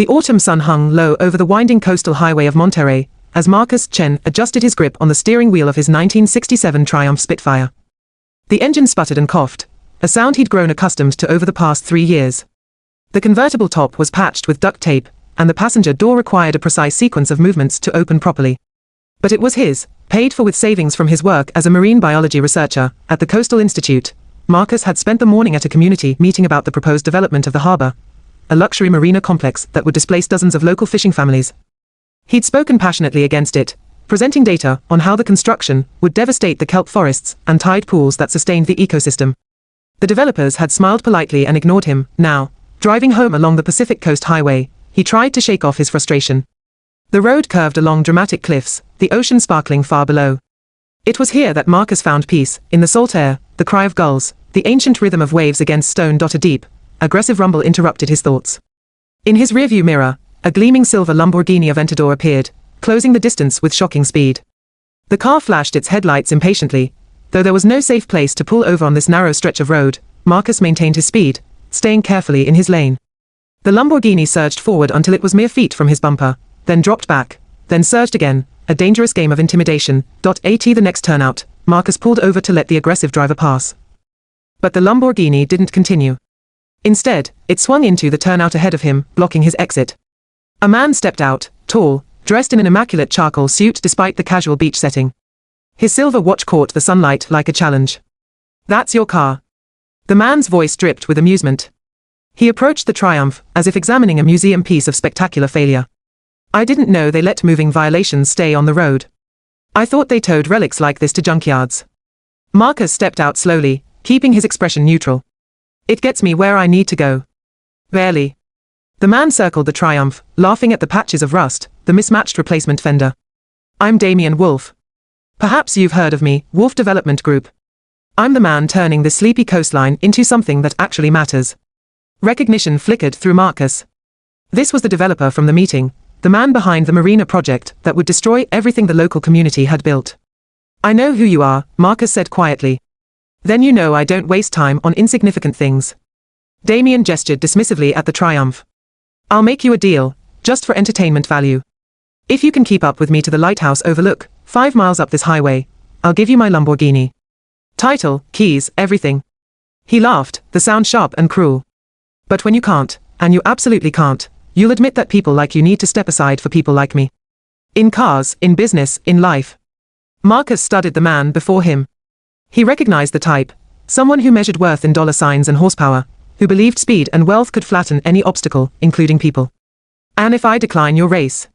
The autumn sun hung low over the winding coastal highway of Monterey, as Marcus Chen adjusted his grip on the steering wheel of his 1967 Triumph Spitfire. The engine sputtered and coughed, a sound he'd grown accustomed to over the past 3 years. The convertible top was patched with duct tape, and the passenger door required a precise sequence of movements to open properly. But it was his, paid for with savings from his work as a marine biology researcher at the Coastal Institute. Marcus had spent the morning at a community meeting about the proposed development of the harbor, a luxury marina complex that would displace dozens of local fishing families. He'd spoken passionately against it, presenting data on how the construction would devastate the kelp forests and tide pools that sustained the ecosystem. The developers had smiled politely and ignored him. Now, driving home along the Pacific Coast Highway, he tried to shake off his frustration. The road curved along dramatic cliffs, the ocean sparkling far below. It was here that Marcus found peace, in the salt air, the cry of gulls, the ancient rhythm of waves against stone-dotted deep. Aggressive rumble interrupted his thoughts. In his rearview mirror, a gleaming silver Lamborghini Aventador appeared, closing the distance with shocking speed. The car flashed its headlights impatiently. Though there was no safe place to pull over on this narrow stretch of road, Marcus maintained his speed, staying carefully in his lane. The Lamborghini surged forward until it was mere feet from his bumper, then dropped back, then surged again, a dangerous game of intimidation. At the next turnout, Marcus pulled over to let the aggressive driver pass. But the Lamborghini didn't continue. Instead, it swung into the turnout ahead of him, blocking his exit. A man stepped out, tall, dressed in an immaculate charcoal suit despite the casual beach setting. His silver watch caught the sunlight like a challenge. "That's your car." The man's voice dripped with amusement. He approached the Triumph, as if examining a museum piece of spectacular failure. "I didn't know they let moving violations stay on the road. I thought they towed relics like this to junkyards." Marcus stepped out slowly, keeping his expression neutral. "It gets me where I need to go." "Barely." The man circled the Triumph, laughing at the patches of rust, the mismatched replacement fender. "I'm Damien Wolfe. Perhaps you've heard of me, Wolfe Development Group. I'm the man turning this sleepy coastline into something that actually matters." Recognition flickered through Marcus. This was the developer from the meeting, the man behind the marina project that would destroy everything the local community had built. "I know who you are," Marcus said quietly. "Then you know I don't waste time on insignificant things." Damien gestured dismissively at the Triumph. "I'll make you a deal, just for entertainment value. If you can keep up with me to the lighthouse overlook, 5 miles up this highway, I'll give you my Lamborghini. Title, keys, everything." He laughed, the sound sharp and cruel. "But when you can't, and you absolutely can't, you'll admit that people like you need to step aside for people like me. In cars, in business, in life." Marcus studied the man before him. He recognized the type, someone who measured worth in dollar signs and horsepower, who believed speed and wealth could flatten any obstacle, including people. "And if I decline your race?"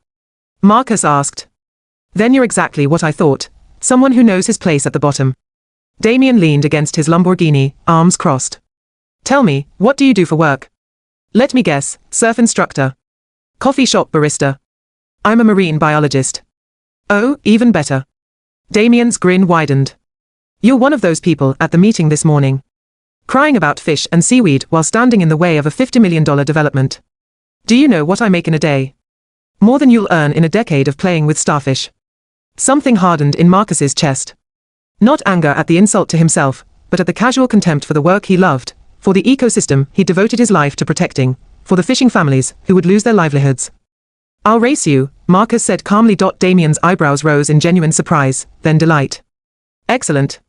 Marcus asked. "Then you're exactly what I thought, someone who knows his place at the bottom." Damien leaned against his Lamborghini, arms crossed. "Tell me, what do you do for work?" "Let me guess, surf instructor. Coffee shop barista." "I'm a marine biologist." "Oh, even better." Damien's grin widened. "You're one of those people at the meeting this morning, crying about fish and seaweed while standing in the way of a $50 million development. Do you know what I make in a day? More than you'll earn in a decade of playing with starfish." Something hardened in Marcus's chest. Not anger at the insult to himself, but at the casual contempt for the work he loved, for the ecosystem he devoted his life to protecting, for the fishing families who would lose their livelihoods. "I'll race you," Marcus said calmly. Damien's eyebrows rose in genuine surprise, then delight. "Excellent.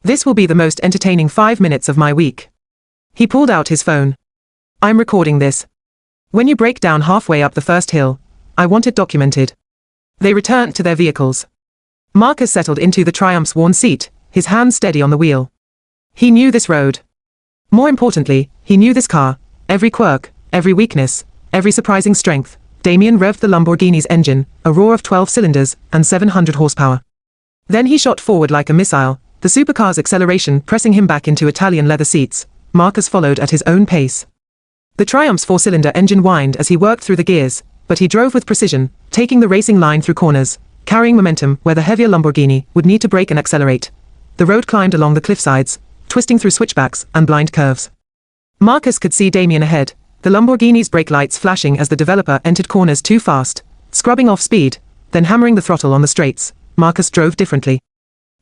This will be the most entertaining 5 minutes of my week." He pulled out his phone. "I'm recording this. When you break down halfway up the first hill, I want it documented." They returned to their vehicles. Marcus settled into the Triumph's worn seat, his hands steady on the wheel. He knew this road. More importantly, he knew this car, every quirk, every weakness, every surprising strength. Damien revved the Lamborghini's engine, a roar of 12 cylinders and 700 horsepower. Then he shot forward like a missile, the supercar's acceleration pressing him back into Italian leather seats. Marcus followed at his own pace. The Triumph's 4-cylinder engine whined as he worked through the gears, but he drove with precision, taking the racing line through corners, carrying momentum where the heavier Lamborghini would need to brake and accelerate. The road climbed along the cliffsides, twisting through switchbacks and blind curves. Marcus could see Damien ahead, the Lamborghini's brake lights flashing as the developer entered corners too fast, scrubbing off speed, then hammering the throttle on the straights. Marcus drove differently.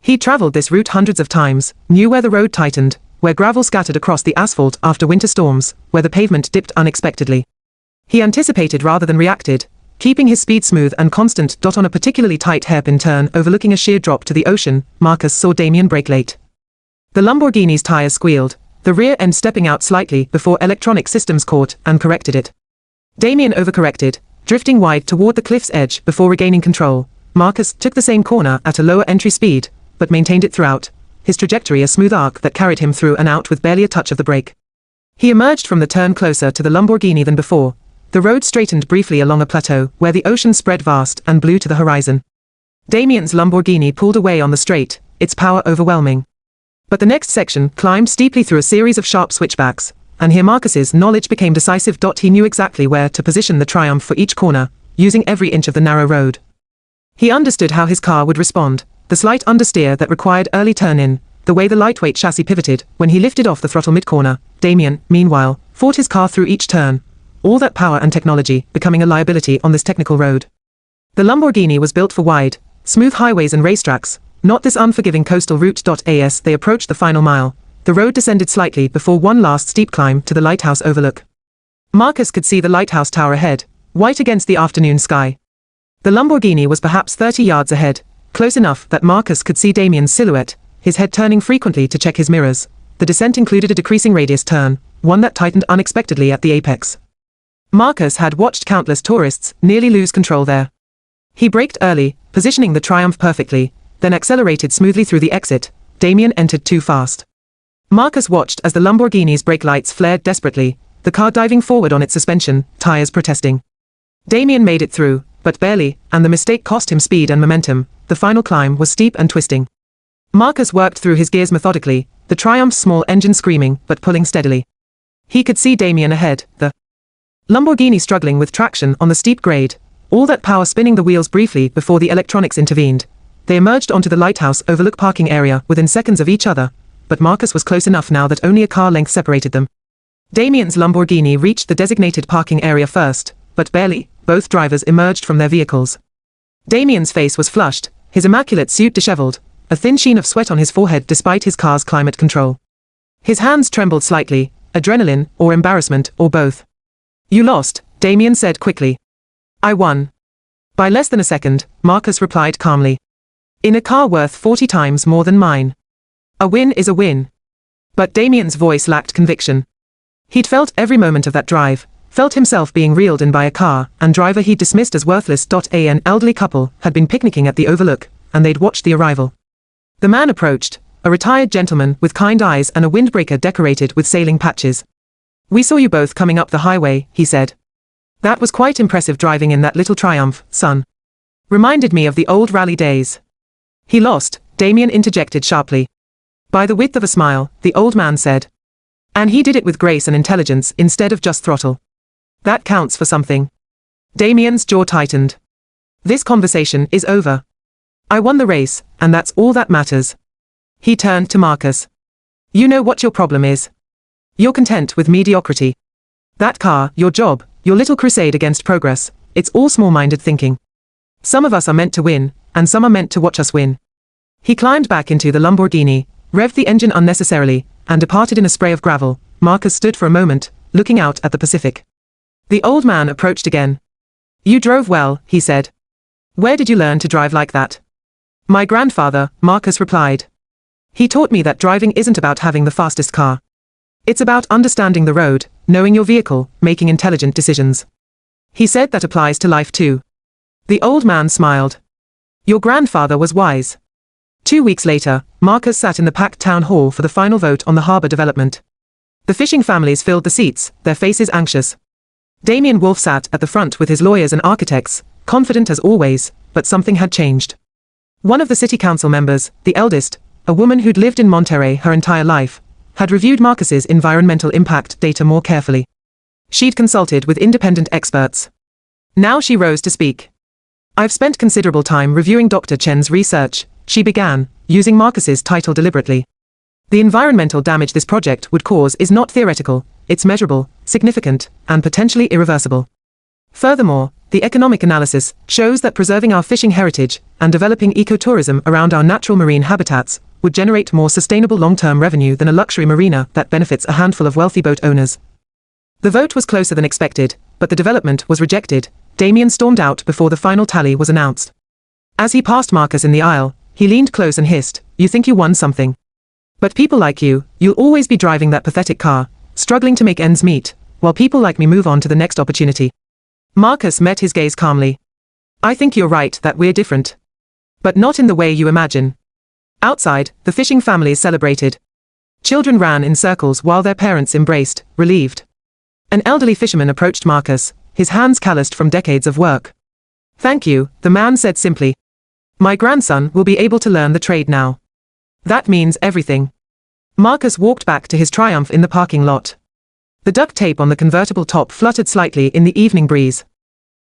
He'd traveled this route hundreds of times, knew where the road tightened, where gravel scattered across the asphalt after winter storms, where the pavement dipped unexpectedly. He anticipated rather than reacted, keeping his speed smooth and constant. On a particularly tight hairpin turn overlooking a sheer drop to the ocean, Marcus saw Damien brake late. The Lamborghini's tires squealed, the rear end stepping out slightly before electronic systems caught and corrected it. Damien overcorrected, drifting wide toward the cliff's edge before regaining control. Marcus took the same corner at a lower entry speed, but maintained it throughout, his trajectory a smooth arc that carried him through and out with barely a touch of the brake. He emerged from the turn closer to the Lamborghini than before. The road straightened briefly along a plateau where the ocean spread vast and blue to the horizon. Damien's Lamborghini pulled away on the straight, its power overwhelming. But the next section climbed steeply through a series of sharp switchbacks, and here Marcus's knowledge became decisive. He knew exactly where to position the Triumph for each corner, using every inch of the narrow road. He understood how his car would respond, the slight understeer that required early turn-in, the way the lightweight chassis pivoted when he lifted off the throttle mid-corner. Damien, meanwhile, fought his car through each turn, all that power and technology becoming a liability on this technical road. The Lamborghini was built for wide, smooth highways and racetracks, not this unforgiving coastal route. As they approached the final mile, the road descended slightly before one last steep climb to the lighthouse overlook. Marcus could see the lighthouse tower ahead, white against the afternoon sky. The Lamborghini was perhaps 30 yards ahead, close enough that Marcus could see Damien's silhouette, his head turning frequently to check his mirrors. The descent included a decreasing radius turn, one that tightened unexpectedly at the apex. Marcus had watched countless tourists nearly lose control there. He braked early, positioning the Triumph perfectly, then accelerated smoothly through the exit. Damien entered too fast. Marcus watched as the Lamborghini's brake lights flared desperately, the car diving forward on its suspension, tires protesting. Damien made it through, but barely, and the mistake cost him speed and momentum. The final climb was steep and twisting. Marcus worked through his gears methodically, the Triumph's small engine screaming but pulling steadily. He could see Damien ahead, the Lamborghini struggling with traction on the steep grade, all that power spinning the wheels briefly before the electronics intervened. They emerged onto the lighthouse overlook parking area within seconds of each other, but Marcus was close enough now that only a car length separated them. Damien's Lamborghini reached the designated parking area first, but barely. Both drivers emerged from their vehicles. Damien's face was flushed, his immaculate suit disheveled, a thin sheen of sweat on his forehead despite his car's climate control. His hands trembled slightly, adrenaline or embarrassment or both. "You lost," Damien said quickly. "I won. By less than a second," Marcus replied calmly. "In a car worth 40 times more than mine. A win is a win." But Damien's voice lacked conviction. He'd felt every moment of that drive, felt himself being reeled in by a car and driver he'd dismissed as worthless. An elderly couple had been picnicking at the overlook, and they'd watched the arrival. The man approached, a retired gentleman with kind eyes and a windbreaker decorated with sailing patches. "We saw you both coming up the highway," he said. "That was quite impressive driving in that little Triumph, son. Reminded me of the old rally days." "He lost," Damien interjected sharply. "By the width of a smile," the old man said. "And he did it with grace and intelligence instead of just throttle. That counts for something." Damien's jaw tightened. "This conversation is over. I won the race, and that's all that matters." He turned to Marcus. "You know what your problem is. You're content with mediocrity. That car, your job, your little crusade against progress, it's all small-minded thinking. Some of us are meant to win, and some are meant to watch us win." He climbed back into the Lamborghini, revved the engine unnecessarily, and departed in a spray of gravel. Marcus stood for a moment, looking out at the Pacific. The old man approached again. "You drove well," he said. "Where did you learn to drive like that?" "My grandfather," Marcus replied. "He taught me that driving isn't about having the fastest car. It's about understanding the road, knowing your vehicle, making intelligent decisions." He said that applies to life too. The old man smiled. "Your grandfather was wise." 2 weeks later, Marcus sat in the packed town hall for the final vote on the harbor development. The fishing families filled the seats, their faces anxious. Damien Wolfe sat at the front with his lawyers and architects, confident as always, but something had changed. One of the city council members, the eldest, a woman who'd lived in Monterey her entire life, had reviewed Marcus's environmental impact data more carefully. She'd consulted with independent experts. Now she rose to speak. "I've spent considerable time reviewing Dr. Chen's research," she began, using Marcus's title deliberately. "The environmental damage this project would cause is not theoretical, it's measurable, significant, and potentially irreversible. Furthermore, the economic analysis shows that preserving our fishing heritage and developing ecotourism around our natural marine habitats would generate more sustainable long-term revenue than a luxury marina that benefits a handful of wealthy boat owners." The vote was closer than expected, but the development was rejected. Damien stormed out before the final tally was announced. As he passed Marcus in the aisle, he leaned close and hissed, "You think you won something? But people like you, you'll always be driving that pathetic car, struggling to make ends meet, while people like me move on to the next opportunity." Marcus met his gaze calmly. "I think you're right that we're different. But not in the way you imagine." Outside, the fishing families celebrated. Children ran in circles while their parents embraced, relieved. An elderly fisherman approached Marcus, his hands calloused from decades of work. "Thank you," the man said simply. "My grandson will be able to learn the trade now. That means everything." Marcus walked back to his Triumph in the parking lot. The duct tape on the convertible top fluttered slightly in the evening breeze.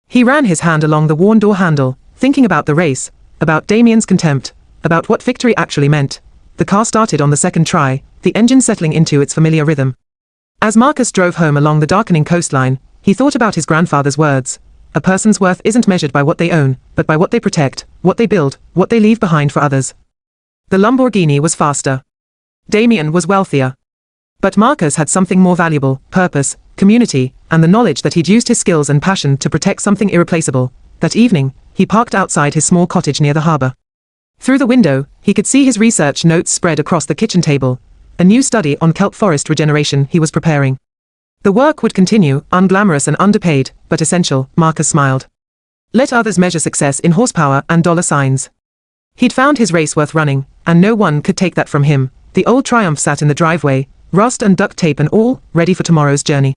He ran his hand along the worn door handle, thinking about the race, about Damien's contempt, about what victory actually meant. The car started on the second try, the engine settling into its familiar rhythm. As Marcus drove home along the darkening coastline, he thought about his grandfather's words. A person's worth isn't measured by what they own, but by what they protect, what they build, what they leave behind for others. The Lamborghini was faster. Damien was wealthier. But Marcus had something more valuable: purpose, community, and the knowledge that he'd used his skills and passion to protect something irreplaceable. That evening, he parked outside his small cottage near the harbor. Through the window, he could see his research notes spread across the kitchen table, a new study on kelp forest regeneration he was preparing. The work would continue, unglamorous and underpaid, but essential. Marcus smiled. Let others measure success in horsepower and dollar signs. He'd found his race worth running, and no one could take that from him. The old Triumph sat in the driveway, rust and duct tape and all, ready for tomorrow's journey.